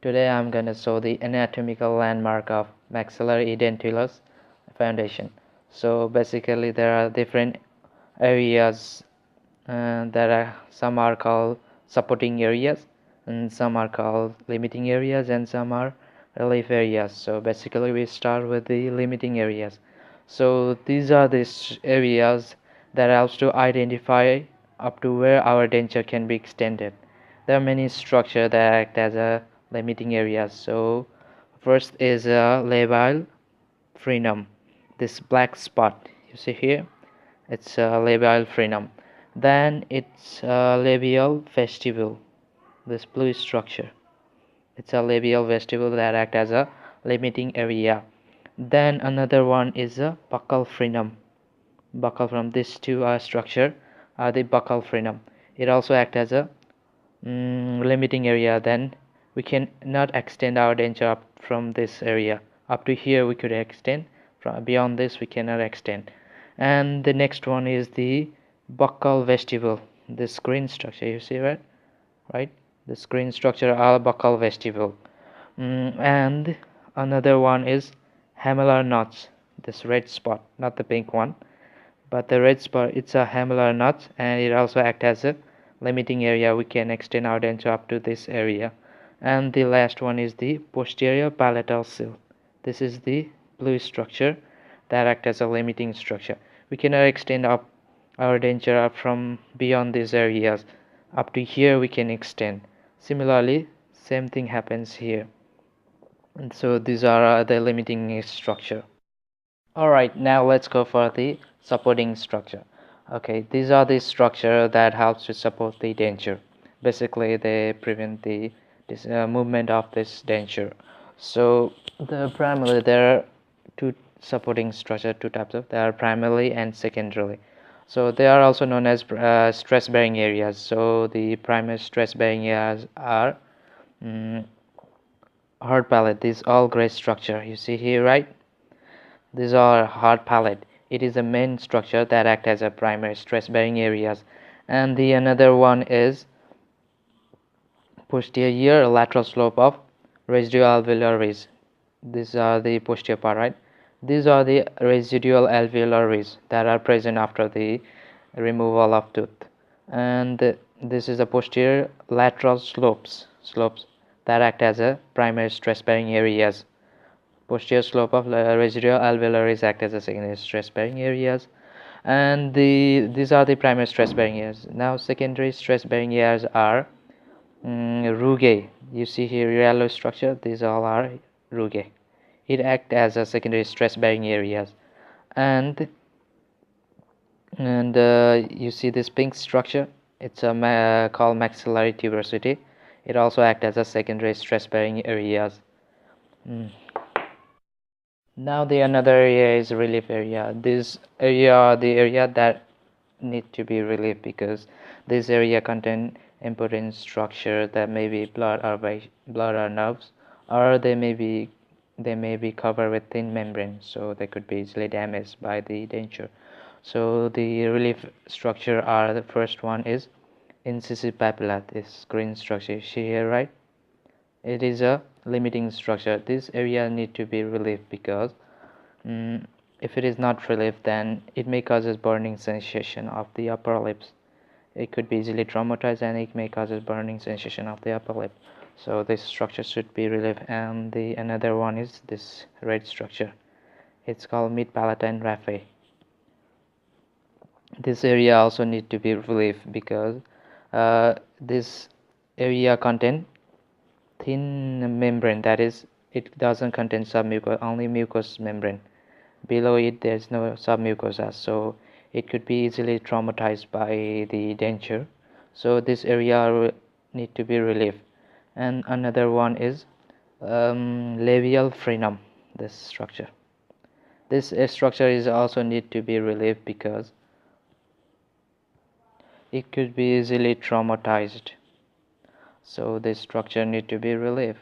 Today I'm gonna show the anatomical landmark of maxillary edentulous foundation. So basically there are different areas that are some are called supporting areas and some are called limiting areas and some are relief areas. So basically we start with the limiting areas. So these are the areas that helps to identify up to where our denture can be extended. There are many structures that act as a limiting areas. So first is a labile frenum. This black spot you see here, it's a labile frenum. Then it's a labial vestibule, this blue structure. It's a labial vestibule that act as a limiting area. Then another one is a buccal frenum. Buccal from these two structure are the buccal frenum. It also act as a limiting area. Then we can not extend our denture up from this area. Up to here we could extend, from beyond this we cannot extend. And the next one is the buccal vestibule, this green structure you see, right, this green structure are buccal vestibule. And another one is hamelar knots, this red spot, not the pink one but the red spot, it's a hamelar knot and it also acts as a limiting area. We can extend our denture up to this area. And the last one is the posterior palatal seal. This is the blue structure that acts as a limiting structure. We cannot extend up our denture up from beyond these areas. Up to here we can extend. Similarly, same thing happens here. And so these are the limiting structure. Alright, now let's go for the supporting structure. Okay, these are the structure that helps to support the denture. Basically, they prevent the movement of this denture. So primarily there are two supporting structure, two types of. There are primarily and secondarily. So they are also known as stress-bearing areas. So the primary stress-bearing areas are hard palate. This all gray structure you see here, right? These are hard palate. It is the main structure that acts as a primary stress-bearing areas. And the another one is posterior lateral slope of residual alveolar ridge. These are the posterior part, right? These are the residual alveolar ridge that are present after the removal of tooth. And this is the posterior lateral slopes that act as a primary stress-bearing areas. Posterior slope of residual alveolar ridge act as a secondary stress-bearing areas, and these are the primary stress-bearing areas. Now secondary stress-bearing areas are rugae. You see here yellow structure, these all are rugae. It act as a secondary stress-bearing areas. And you see this pink structure, it's called maxillary tuberosity. It also act as a secondary stress-bearing areas. Now the another area is relief area. This area, the area that need to be relieved because this area contain important structure that may be blood or nerves, or they may be covered with thin membrane, so they could be easily damaged by the denture. So the relief structure are, the first one is incisive papilla, this green structure you see here, right? It is a limiting structure. This area need to be relieved because if it is not relieved, then it may causes burning sensation of the upper lips. It could be easily traumatized and it may causes burning sensation of the upper lip. So this structure should be relieved. And the another one is this red structure. It's called mid-palatine raphe. This area also need to be relieved because this area contain thin membrane, that is, it doesn't contain submucous, only mucous membrane. Below it there is no submucosa, so it could be easily traumatized by the denture. So this area need to be relieved. And another one is labial frenum, this structure. This structure is also need to be relieved because it could be easily traumatized. So this structure need to be relieved.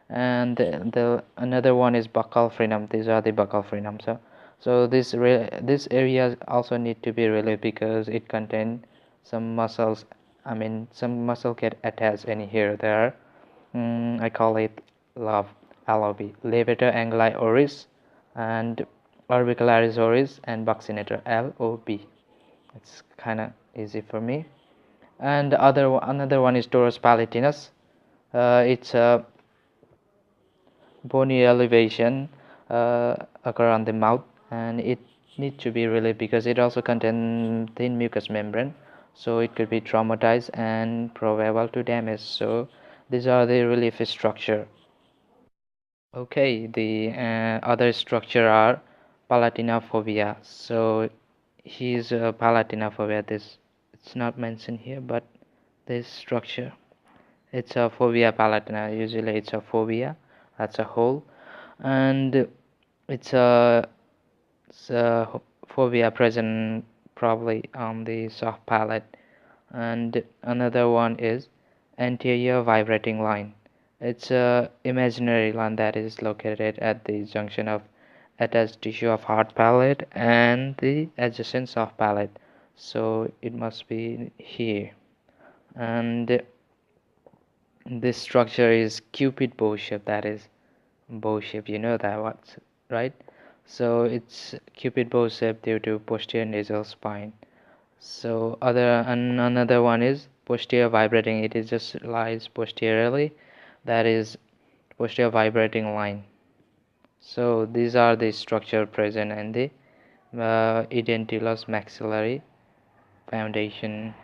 And the another one is buccal frenum. These are the buccal frenum. So this area also need to be relieved because it contain some muscles. Some muscle get attached in here there. I call it LOB, LOB, levator anguli oris, and orbicularis oris, and buccinator, LOB. It's kind of easy for me. And another one is torus palatinus. It's a bony elevation occur on the mouth, and it needs to be relieved because it also contains thin mucous membrane, so it could be traumatized and probable to damage. So these are the relief structure. Okay, the other structure are palatinophobia. So he's palatinophobia. This it's not mentioned here, but this structure, it's a phobia palatina. Usually it's a phobia, that's a whole, and it's a phobia present probably on the soft palate. And another one is anterior vibrating line. It's a imaginary line that is located at the junction of attached tissue of hard palate and the adjacent soft palate, so it must be here. And this structure is cupid bow shape, that is bow shape, you know that, what's right? So it's cupid bow shape due to posterior nasal spine. So another one is posterior vibrating. It is just lies posteriorly, that is posterior vibrating line. So these are the structure present in the edentulous maxillary foundation.